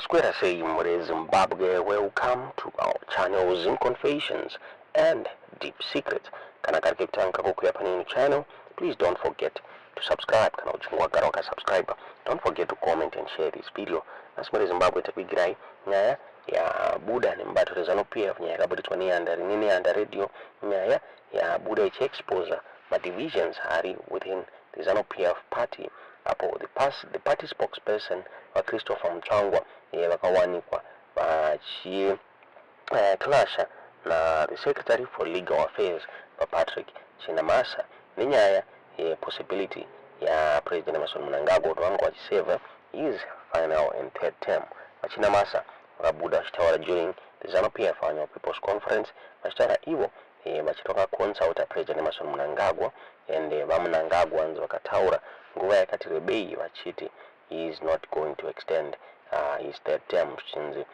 Asquera say Mure Zimbabwe, welcome to our channel Zim Confessions and Deep Secrets. Kana karikitanga kukuya panini channel, please don't forget to subscribe. Kana uchungwa garoka subscribe. Don't forget to comment and share this video. Asmure Zimbabwe tapigirai nyaya ya Buda ni mbatu rezano pia nyaya kabudi twani anda radio nyaya ya Buda ichi expose ma divisions hari within the ZANU PF party. Apo the party spokesperson wa Christopher Mutsvangwa wakawanikwa vachi clasha na the secretary for legal affairs Patrick Chinamasa ninyaya possibility ya President Emmerson Mnangagwa wangu wachiseva his final and third term. Chinamasa wakabuda chitawala during the ZANU PF annual people's conference mashitara iwo bachitoka consult President Emmerson Mnangagwa and Mnangagwa nzo wakataura nguva yakati rebei wachiti he is not going to extend his third term chinzi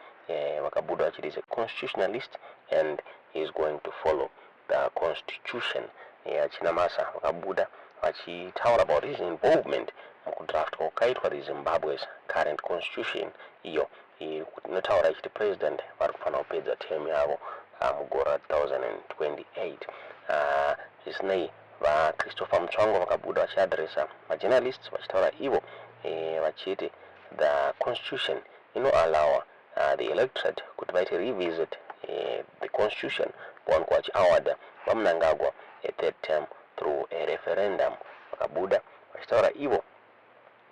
wakabuda wachiti is a constitutionalist and he is going to follow the constitution. Chinamasa wakabuda wachitaura about his involvement mukudraft kokaitwa the Zimbabwe's current constitution iyo notaura chiti president varikufana kupedza term yavo mugora 2028. Zvisinei Christopher Mutsvangwa wakabuda vachiadresa majournalists vachitaura ivo vachiti the constitution allow the electorate kuti vaite revisit the constitution pavanenge vachiaward vaMnangagwa a third term through a referendum. Vakabuda vachitaura ivo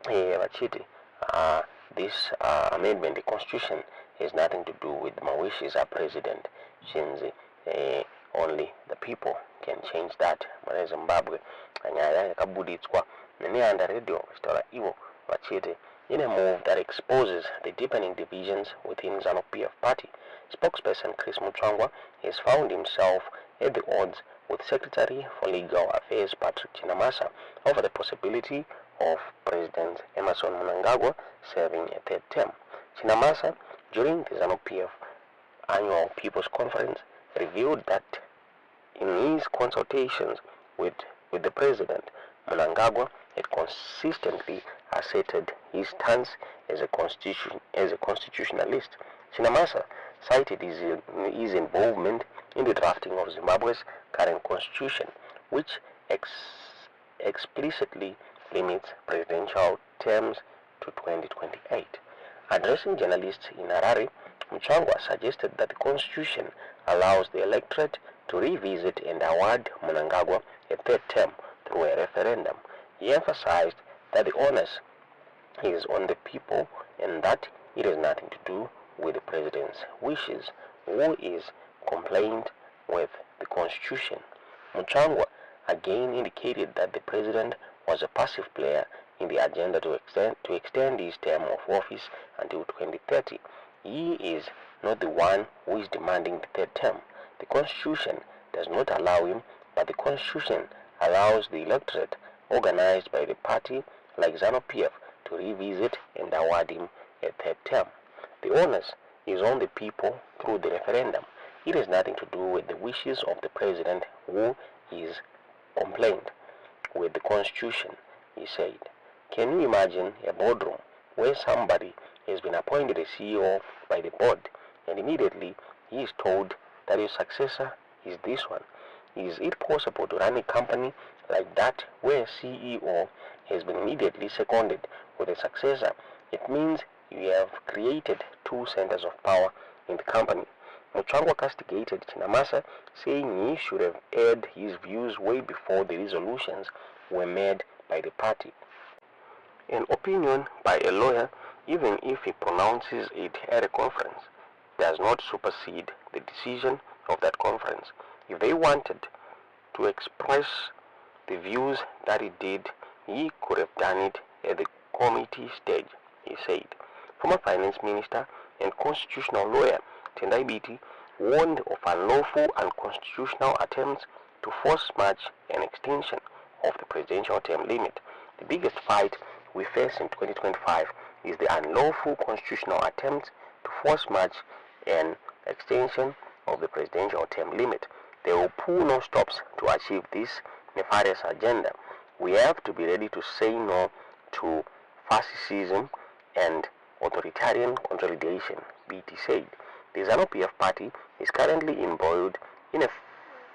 vachiti this amendment, the constitution, has nothing to do with my wishes as president. Since only the people can change that. Mwana Zimbabwe anyaya yakabuditswa nene radio vachitaura ivo vachiti in a move that exposes the deepening divisions within ZANU PF party. Spokesperson Chris Mutsvangwa has found himself at the odds with Secretary for Legal Affairs Patrick Chinamasa over the possibility of President Emmerson Mnangagwa serving a third term. Chinamasa, during the ZANU PF annual people's conference, revealed that in his consultations with the president, Mnangagwa had consistently asserted his stance as a constitutionalist. Chinamasa cited his involvement in the drafting of Zimbabwe's current constitution, which explicitly limits presidential terms to 2028. Addressing journalists in Harare, Mutsvangwa suggested that the constitution allows the electorate to revisit and award Mnangagwa a third term through a referendum. He emphasized that the onus is on the people and that it has nothing to do with the president's wishes, who is compliant with the constitution. Mutsvangwa again indicated that the president was a passive player in the agenda to extend his term of office until 2030. He is not the one who is demanding the third term. The constitution does not allow him, but the constitution allows the electorate organized by the party like ZANU PF to revisit and award him a third term. The onus is on the people through the referendum. It has nothing to do with the wishes of the president, who is compliant with the constitution, he said. Can you imagine a boardroom where somebody has been appointed a CEO by the board and immediately he is told that his successor is this one? Is it possible to run a company like that where a CEO has been immediately seconded with a successor? It means you have created two centers of power in the company. Mutsvangwa castigated Chinamasa, saying he should have aired his views way before the resolutions were made by the party. An opinion by a lawyer, even if he pronounces it at a conference, does not supersede the decision of that conference. If they wanted to express the views that he did, he could have done it at the committee stage, he said. Former finance minister and constitutional lawyer Tendai Biti warned of unlawful and unconstitutional attempts to force match an extension of the presidential term limit. The biggest fight we face in 2025 is the unlawful constitutional attempt to force match an extension of the presidential term limit. They will pull no stops to achieve this nefarious agenda. We have to be ready to say no to fascism and Authoritarian Consolidation, BT said. The ZANU-PF party is currently embroiled in a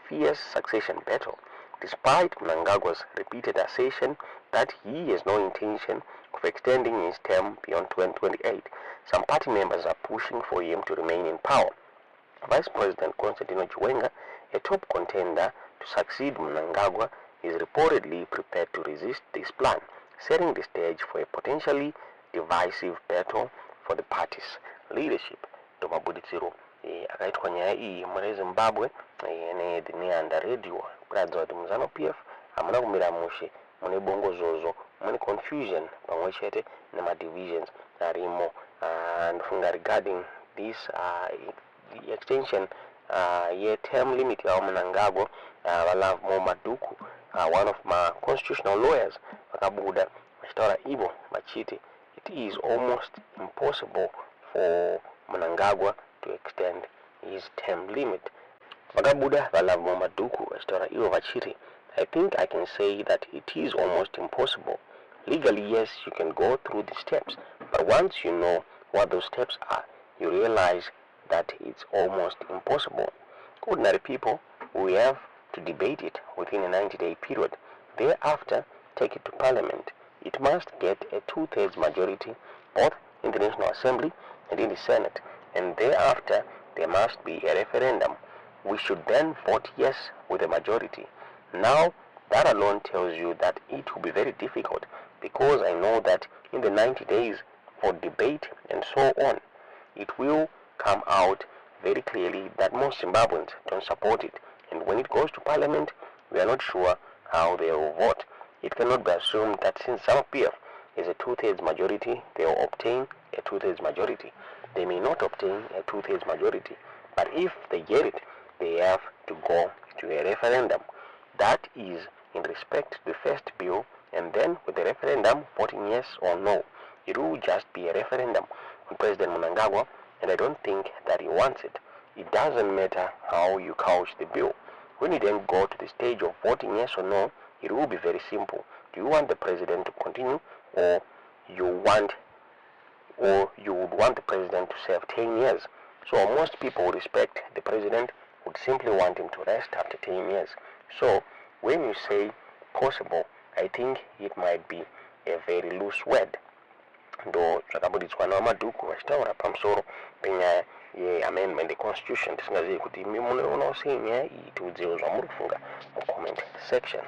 fierce succession battle, despite Mnangagwa's repeated assertion that he has no intention of extending his term beyond 2028. Some party members are pushing for him to remain in power. Vice President Constantino Chiwenga, a top contender to succeed Mnangagwa, is reportedly prepared to resist this plan, setting the stage for a potentially divisive battle for the party's leadership. Tomabuditsiro akaitwa nyaya iyi muri Zimbabwe ne andarediwa kuratidza kuti muZANU-PF hamuna kumira mushe, mune bongozozo, mune confusion pamwe chete nemadivisions arimo. Ndofunga regarding this the extension term limit ya Mnangagwa, Valav Maduku, one of my constitutional lawyers, vakabuda vachitaura ivo vachiti it is almost impossible for Mnangagwa to extend his term limit. Vakabuda Valav Maduku vachitaura ivo vachiti, I think I can say that it is almost impossible. Legally, yes, you can go through the steps, but once you know what those steps are, you realize that it's almost impossible. Ordinary people, we have to debate it within a 90-day period. Thereafter, take it to Parliament. It must get a 2/3 majority, both in the National Assembly and in the Senate, and thereafter there must be a referendum. We should then vote yes with a majority. Now, that alone tells you that it will be very difficult, because I know that in the 90 days for debate and so on, it will come out very clearly that most Zimbabweans don't support it. And when it goes to Parliament, we are not sure how they will vote. It cannot be assumed that since ZANU-PF is a 2/3 majority, they will obtain a 2/3 majority. They may not obtain a 2/3 majority, but if they get it, they have to go to a referendum. That is in respect to the first bill, and then with the referendum voting yes or no. It will just be a referendum on President Mnangagwa, and I don't think that he wants it. It doesn't matter how you couch the bill. When you then go to the stage of voting yes or no, it will be very simple. Do you want the president to continue, or you would want the president to serve 10 years? So most people would respect the president, would simply want him to rest after 10 years. So when you say possible, I think it might be a very loose word. Ndo zvakabuditswa naMaduku vachitaura pamusoro penyaya yeamendment the constitution. Tisingazivi kuti munoona sei nyaya iyi, tiudziwo zvamuri kufunga mucomment section.